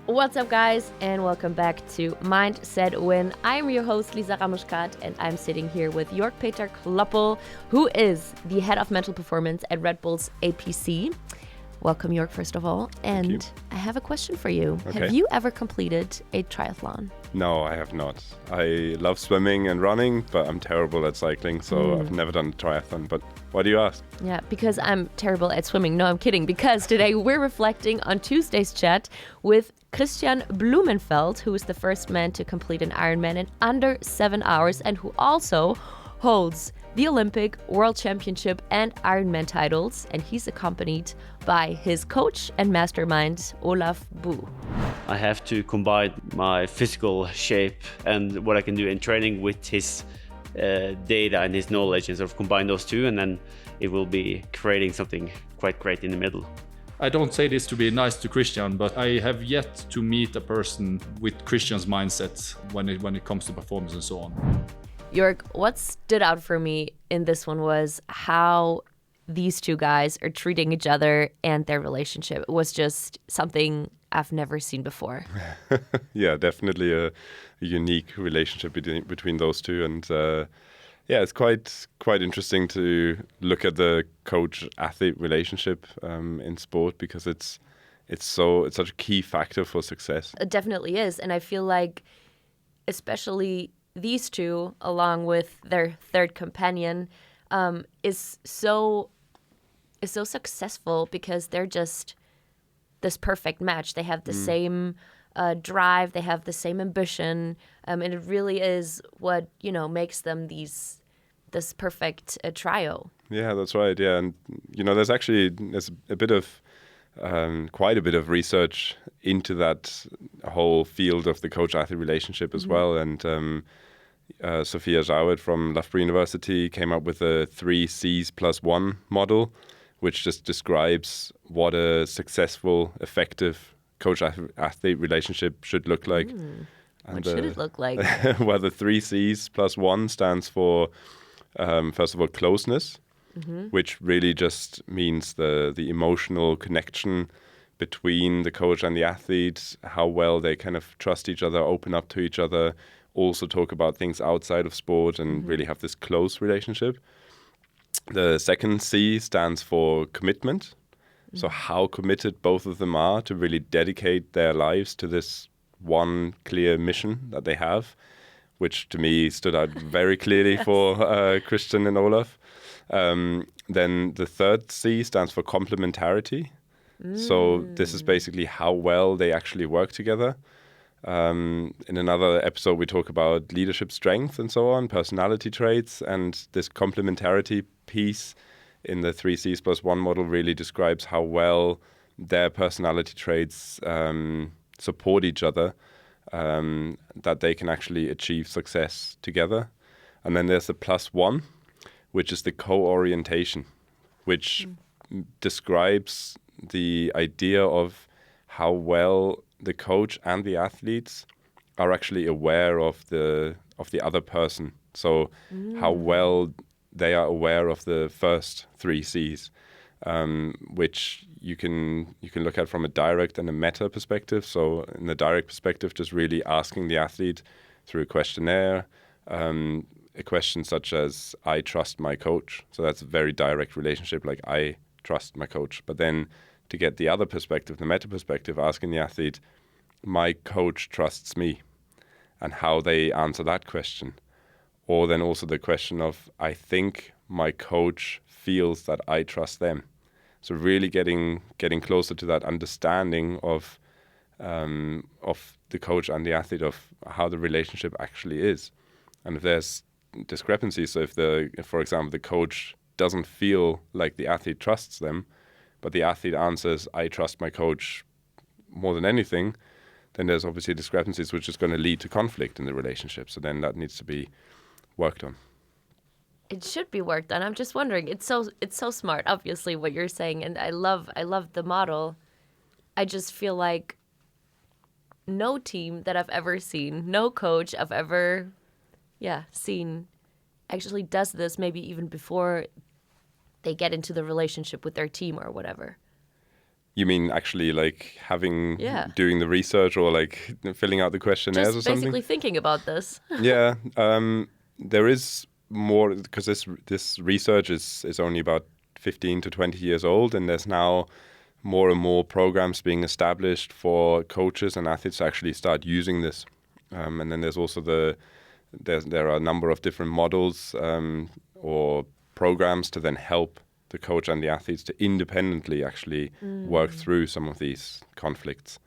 What's up, guys, and welcome back to Mindset Win. I'm your host, Lisa Ramushkat, and I'm sitting here with York-Peter Klöppel, who is the head of mental performance at Red Bull's APC. Welcome, York, first of all. And I have a question for you. Okay. Have you ever completed a triathlon? No, I have not. I love swimming and running, but I'm terrible at cycling, so I've never done a triathlon. But why do you ask? Yeah, because I'm terrible at swimming. No, I'm kidding. Because today we're reflecting on Tuesday's chat with Kristian Blummenfelt, who is the first man to complete an Ironman in under 7 hours and who also holds the Olympic, World Championship, and Ironman titles. And he's accompanied by his coach and mastermind, Olav Bu. I have to combine my physical shape and what I can do in training with his data and his knowledge and sort of combine those two, and then it will be creating something quite great in the middle. I don't say this to be nice to Kristian, but I have yet to meet a person with Kristian's mindset when it comes to performance and so on. York, what stood out for me in this one was how these two guys are treating each other and their relationship. It was just something I've never seen before. Yeah, definitely a unique relationship between those two. And it's quite interesting to look at the coach-athlete relationship in sport, because it's such a key factor for success. It definitely is. And I feel like especially these two, along with their third companion, is so successful because they're just this perfect match. They have the same drive, they have the same ambition, and it really is what makes them this perfect trio. Yeah, that's right. Yeah, and there's a bit of quite a bit of research into that whole field of the coach-athlete relationship as well, and Sophia Jowett from Loughborough University came up with a 3 C's plus 1 model, which just describes what a successful, effective coach-athlete relationship should look like. What should it look like? Well, the 3 C's plus 1 stands for, first of all, closeness, which really just means the emotional connection between the coach and the athlete, how well they kind of trust each other, open up to each other, also talk about things outside of sport and really have this close relationship. The second C stands for commitment. So how committed both of them are to really dedicate their lives to this one clear mission that they have, which to me stood out very clearly for Kristian and Olav. Then the third C stands for complementarity. So this is basically how well they actually work together. In another episode, we talk about leadership strength and so on, personality traits, and this complementarity piece in the 3 C's plus 1 model really describes how well their personality traits support each other, that they can actually achieve success together. And then there's the plus 1, which is the co-orientation, which describes the idea of how well the coach and the athletes are actually aware of the other person. So how well they are aware of the first 3 C's, which you can look at from a direct and a meta perspective. So in the direct perspective, just really asking the athlete through a questionnaire, a question such as, I trust my coach. So that's a very direct relationship, like I trust my coach. But then to get the other perspective, the meta perspective, asking the athlete, my coach trusts me, and how they answer that question. Or then also the question of, I think my coach feels that I trust them. So really getting closer to that understanding of the coach and the athlete, of how the relationship actually is. And if there's discrepancies, so if for example, the coach doesn't feel like the athlete trusts them, but the athlete answers, I trust my coach more than anything, then there's obviously discrepancies, which is going to lead to conflict in the relationship. So then that needs to be worked on. It should be worked on. I'm just wondering. It's so smart, obviously, what you're saying, and I love the model. I just feel like no team that I've ever seen, no coach I've ever seen actually does this, maybe even before they get into the relationship with their team or whatever. You mean actually like Yeah. doing the research or like filling out the questionnaires Just or something? basically thinking about this. Yeah, there is more because this research is only about 15 to 20 years old, and there's now more and more programs being established for coaches and athletes to actually start using this. And then there's also there are a number of different models or programs to then help the coach and the athletes to independently actually work through some of these conflicts.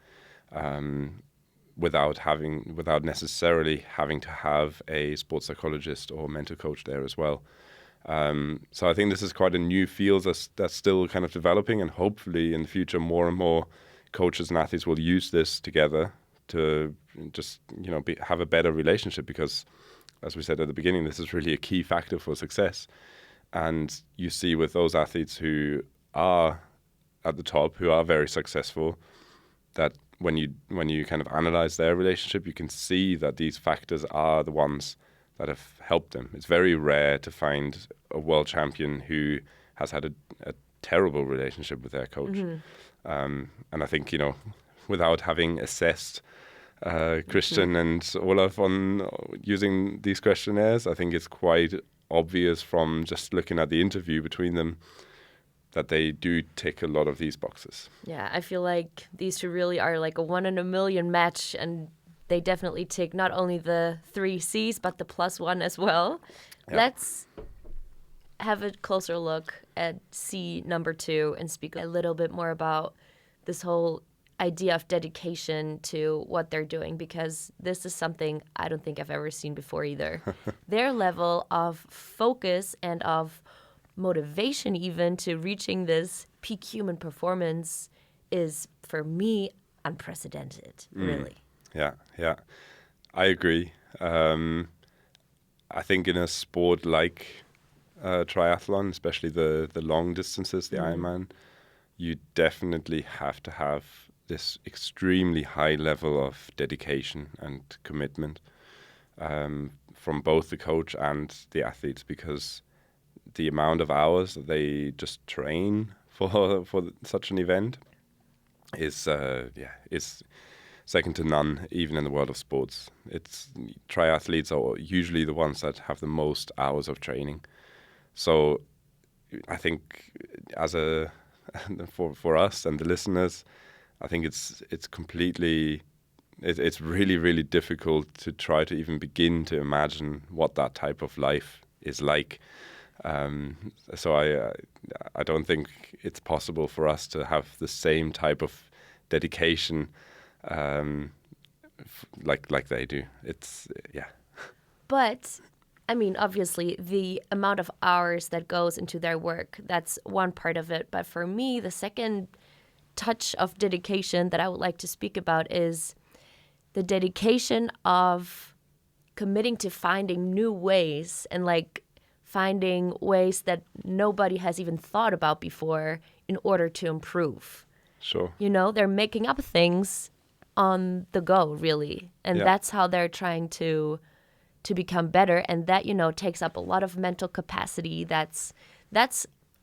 Without necessarily having to have a sports psychologist or mental coach there as well. So I think this is quite a new field that's still kind of developing, and hopefully in the future more and more coaches and athletes will use this together to just have a better relationship, because as we said at the beginning, this is really a key factor for success. And you see with those athletes who are at the top, who are very successful, that when you kind of analyze their relationship, you can see that these factors are the ones that have helped them. It's very rare to find a world champion who has had a terrible relationship with their coach. And I think, without having assessed Kristian and Olav on using these questionnaires, I think it's quite obvious from just looking at the interview between them that they do tick a lot of these boxes. Yeah, I feel like these two really are like a 1 in a million match, and they definitely tick not only the 3 C's, but the +1 as well. Yeah. Let's have a closer look at C number 2 and speak a little bit more about this whole idea of dedication to what they're doing, because this is something I don't think I've ever seen before either. Their level of focus and of motivation even to reaching this peak human performance is, for me, unprecedented, really. Yeah, I agree. I think in a sport like triathlon, especially the long distances, the Ironman, you definitely have to have this extremely high level of dedication and commitment from both the coach and the athletes, because the amount of hours that they just train for such an event is second to none, even in the world of sports. Triathletes are usually the ones that have the most hours of training. So I think for us and the listeners, I think it's really, really difficult to try to even begin to imagine what that type of life is like. So I don't think it's possible for us to have the same type of dedication like they do. But I mean, obviously, the amount of hours that goes into their work, that's one part of it. But for me, the second touch of dedication that I would like to speak about is the dedication of committing to finding new ways and like finding ways that nobody has even thought about before in order to improve. Sure. They're making up things on the go, really. And that's how they're trying to become better. And that, takes up a lot of mental capacity. That's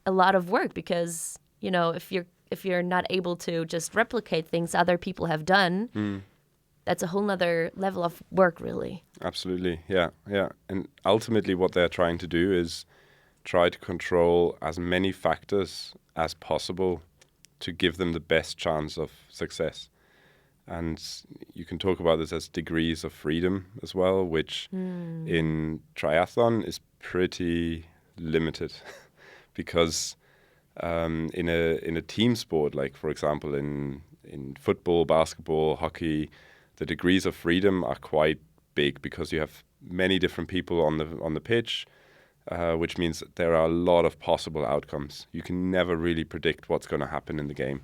a lot of work, because, if you're not able to just replicate things other people have done, that's a whole nother level of work, really. Absolutely, yeah. And ultimately what they're trying to do is try to control as many factors as possible to give them the best chance of success. And you can talk about this as degrees of freedom as well, which in triathlon is pretty limited because in a team sport, like for example in football, basketball, hockey, the degrees of freedom are quite big because you have many different people on the pitch, which means that there are a lot of possible outcomes. You can never really predict what's going to happen in the game.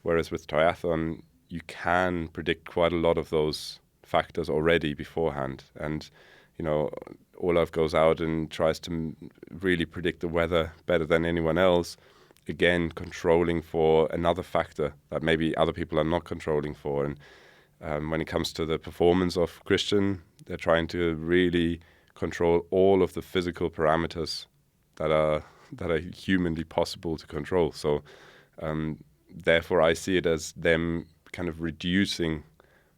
Whereas with triathlon, you can predict quite a lot of those factors already beforehand. And, Olav goes out and tries to really predict the weather better than anyone else, again, controlling for another factor that maybe other people are not controlling for. And when it comes to the performance of Kristian, they're trying to really control all of the physical parameters that are humanly possible to control. So therefore I see it as them kind of reducing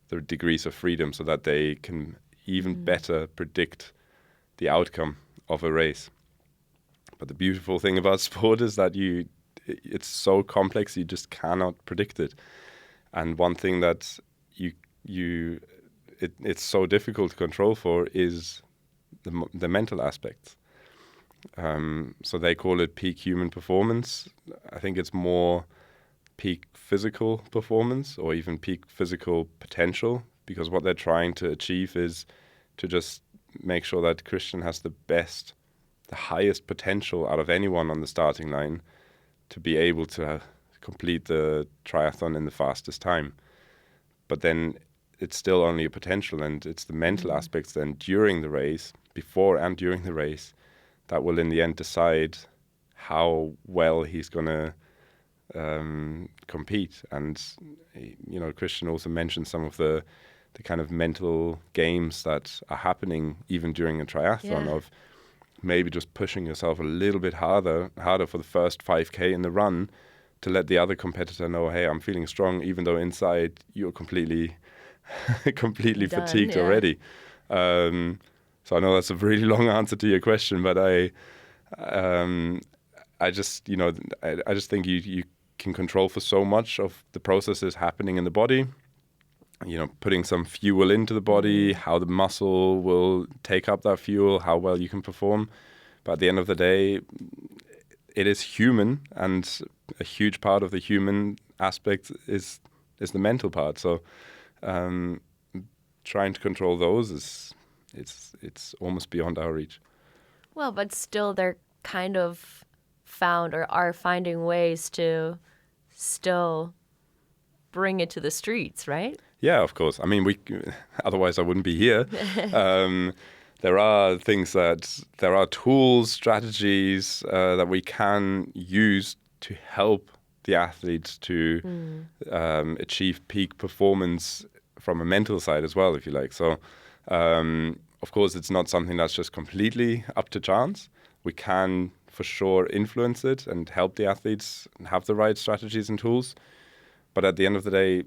the degrees of freedom so that they can even better predict the outcome of a race. But the beautiful thing about sport is that it's so complex, you just cannot predict it. And one thing that it's so difficult to control for is the mental aspects. So they call it peak human performance. I think it's more peak physical performance or even peak physical potential, because what they're trying to achieve is to just make sure that Kristian has the highest potential out of anyone on the starting line to be able to complete the triathlon in the fastest time. But then it's still only a potential, and it's the mental aspects then during the race, before and during the race, that will in the end decide how well he's going to compete. And, Kristian also mentioned some of the kind of mental games that are happening even during a triathlon, of maybe just pushing yourself a little bit harder for the first 5K in the run to let the other competitor know, hey, I'm feeling strong, even though inside you're completely fatigued already. So I know that's a really long answer to your question, but I just think you can control for so much of the processes happening in the body. Putting some fuel into the body, how the muscle will take up that fuel, how well you can perform. But at the end of the day, it is human, and a huge part of the human aspect is the mental part. So trying to control those it's almost beyond our reach. Well, but still they're kind of found or are finding ways to still bring it to the streets, right? Yeah, of course. I mean, otherwise I wouldn't be here. There are tools, strategies that we can use to help the athletes to achieve peak performance from a mental side as well, if you like. So, of course, it's not something that's just completely up to chance. We can for sure influence it and help the athletes have the right strategies and tools. But at the end of the day,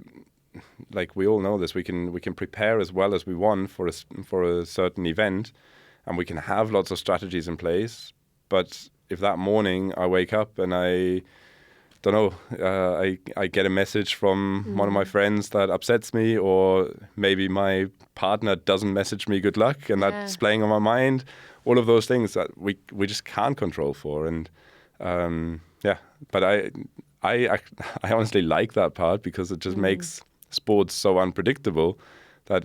like we all know this, we can prepare as well as we want for a certain event, and we can have lots of strategies in place. But if that morning I wake up and I don't know, I get a message from one of my friends that upsets me, or maybe my partner doesn't message me good luck, and that's playing on my mind. All of those things that we just can't control for, and but I honestly like that part, because it just makes sports so unpredictable that,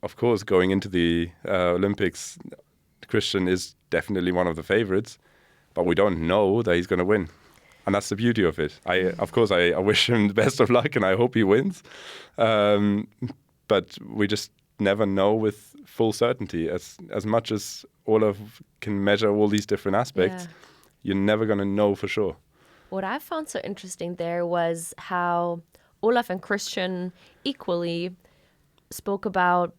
of course, going into the Olympics, Kristian is definitely one of the favorites, but we don't know that he's going to win. And that's the beauty of it. I wish him the best of luck, and I hope he wins. But we just never know with full certainty. As much as Olav can measure all these different aspects, you're never going to know for sure. What I found so interesting there was how Olav and Kristian equally spoke about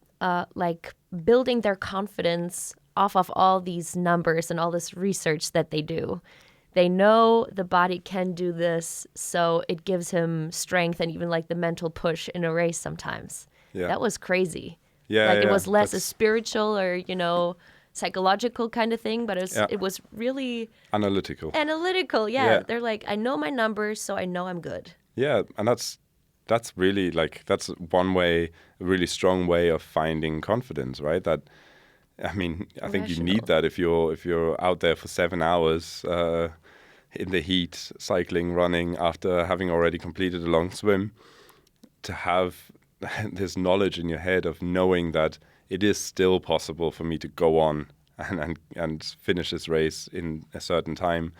building their confidence off of all these numbers and all this research that they do. They know the body can do this, so it gives him strength and even the mental push in a race sometimes. Yeah. That was crazy. Yeah, it was less a spiritual or, psychological kind of thing, but it was really analytical. Yeah. They're like, I know my numbers, so I know I'm good. Yeah, and that's really that's one way, a really strong way of finding confidence, right? That, I mean, I think you need that if you're out there for 7 hours in the heat, cycling, running, after having already completed a long swim, to have this knowledge in your head of knowing that it is still possible for me to go on and finish this race in a certain time.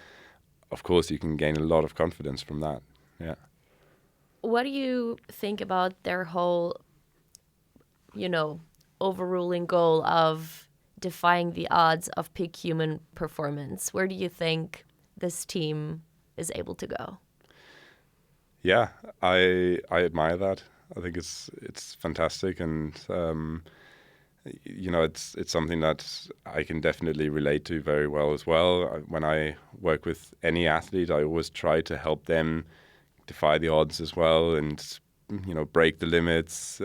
Of course, you can gain a lot of confidence from that. Yeah. What do you think about their whole, overruling goal of defying the odds of peak human performance? Where do you think this team is able to go? Yeah, I admire that. I think it's fantastic, and it's something that I can definitely relate to very well as well. When I work with any athlete, I always try to help them defy the odds as well, and break the limits,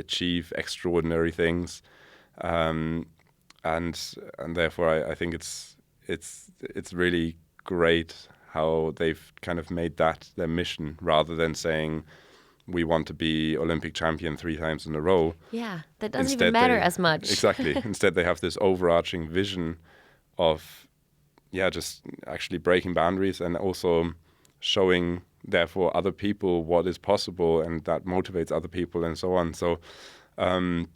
achieve extraordinary things, and therefore I think it's really great how they've kind of made that their mission, rather than saying we want to be Olympic champion 3 times in a row. Yeah, that doesn't Instead even matter as much. Exactly. Instead, they have this overarching vision of, just actually breaking boundaries, and also showing, therefore, other people what is possible, and that motivates other people and so on. So, I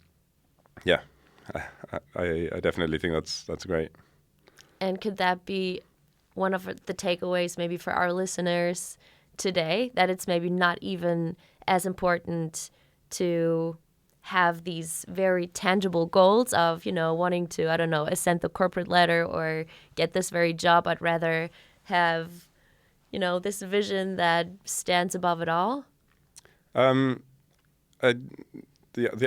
definitely think that's great. And could that be one of the takeaways maybe for our listeners today, that it's maybe not even as important to have these very tangible goals of, wanting to, I don't know, ascend the corporate ladder or get this very job, but rather have, this vision that stands above it all? The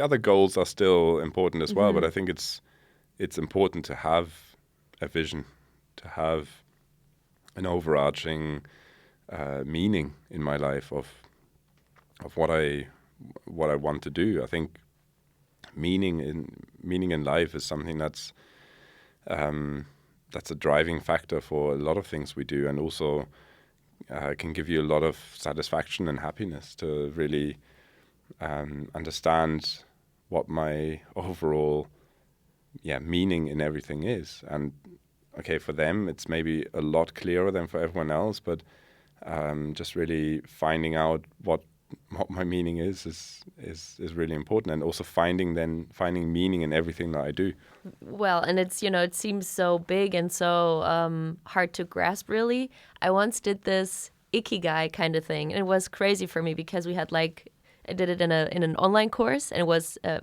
other goals are still important as well, but I think it's important to have a vision, to have an overarching meaning in my life of what I want to do. I think meaning in life is something that's a driving factor for a lot of things we do, and also can give you a lot of satisfaction and happiness to really understand what my overall meaning in everything is. And okay, for them it's maybe a lot clearer than for everyone else, but just really finding out what my meaning is really important, and also finding meaning in everything that I do. Well, and it's, it seems so big and so hard to grasp, really. I once did this ikigai kind of thing, and it was crazy for me because we had I did it in an online course, and it was a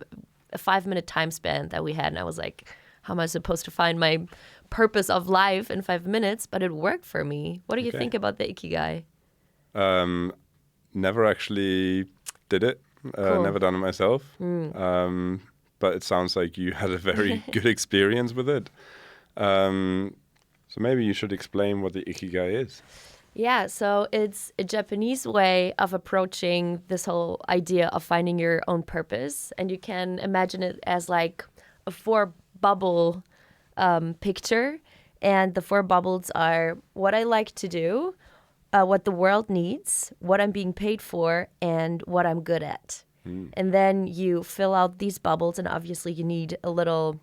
5-minute time span that we had, and I was like, how am I supposed to find my purpose of life in 5 minutes? But it worked for me. What do you think about the ikigai? Never actually did it. Cool. Never done it myself. But it sounds like you had a very good experience with it. So maybe you should explain what the ikigai is. Yeah, so it's a Japanese way of approaching this whole idea of finding your own purpose. And you can imagine it as like a 4-bubble picture. And the 4 bubbles are what I like to do, what the world needs, what I'm being paid for, and what I'm good at. And then you fill out these bubbles, and obviously you need a little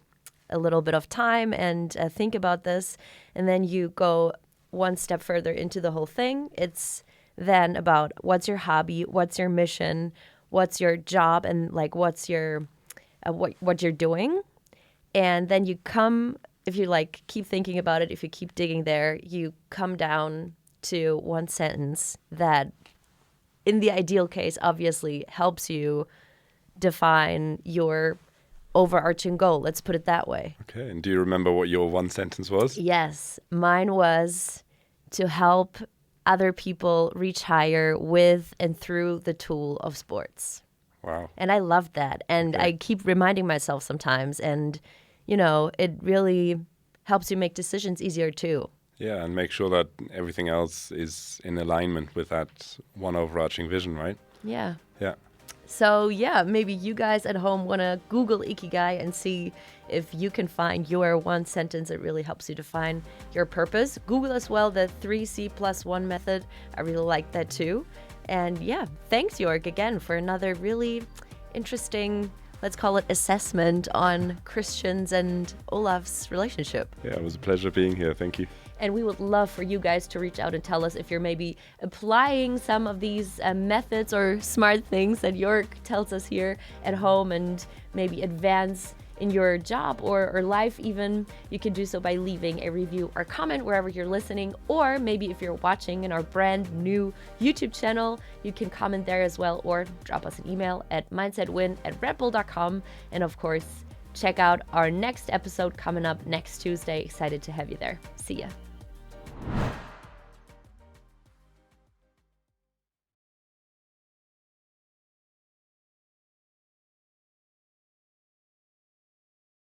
bit of time and think about this. And then you go one step further into the whole thing. It's then about what's your hobby, what's your mission, what's your job, and what's your what you're doing. And then you come, if you keep thinking about it, if you keep digging there, you come down to one sentence that, in the ideal case, obviously helps you define your overarching goal. Let's put it that way. Okay. And do you remember what your one sentence was? Yes. Mine was to help other people reach higher with and through the tool of sports. Wow. And I love that. And I keep reminding myself sometimes. And, it really helps you make decisions easier too. Yeah, and make sure that everything else is in alignment with that one overarching vision, right? Yeah. Yeah. So maybe you guys at home want to Google Ikigai and see if you can find your one sentence that really helps you define your purpose. Google as well the 3C+1 method. I really like that too. And thanks, York, again for another really interesting, let's call it, assessment on Kristian's and Olav's relationship. Yeah, it was a pleasure being here. Thank you. And we would love for you guys to reach out and tell us if you're maybe applying some of these methods or smart things that York tells us here at home, and maybe advance in your job or life even. You can do so by leaving a review or comment wherever you're listening, or maybe if you're watching in our brand new YouTube channel, you can comment there as well, or drop us an email at mindsetwin@redbull.com. And of course, check out our next episode coming up next Tuesday. Excited to have you there. See ya.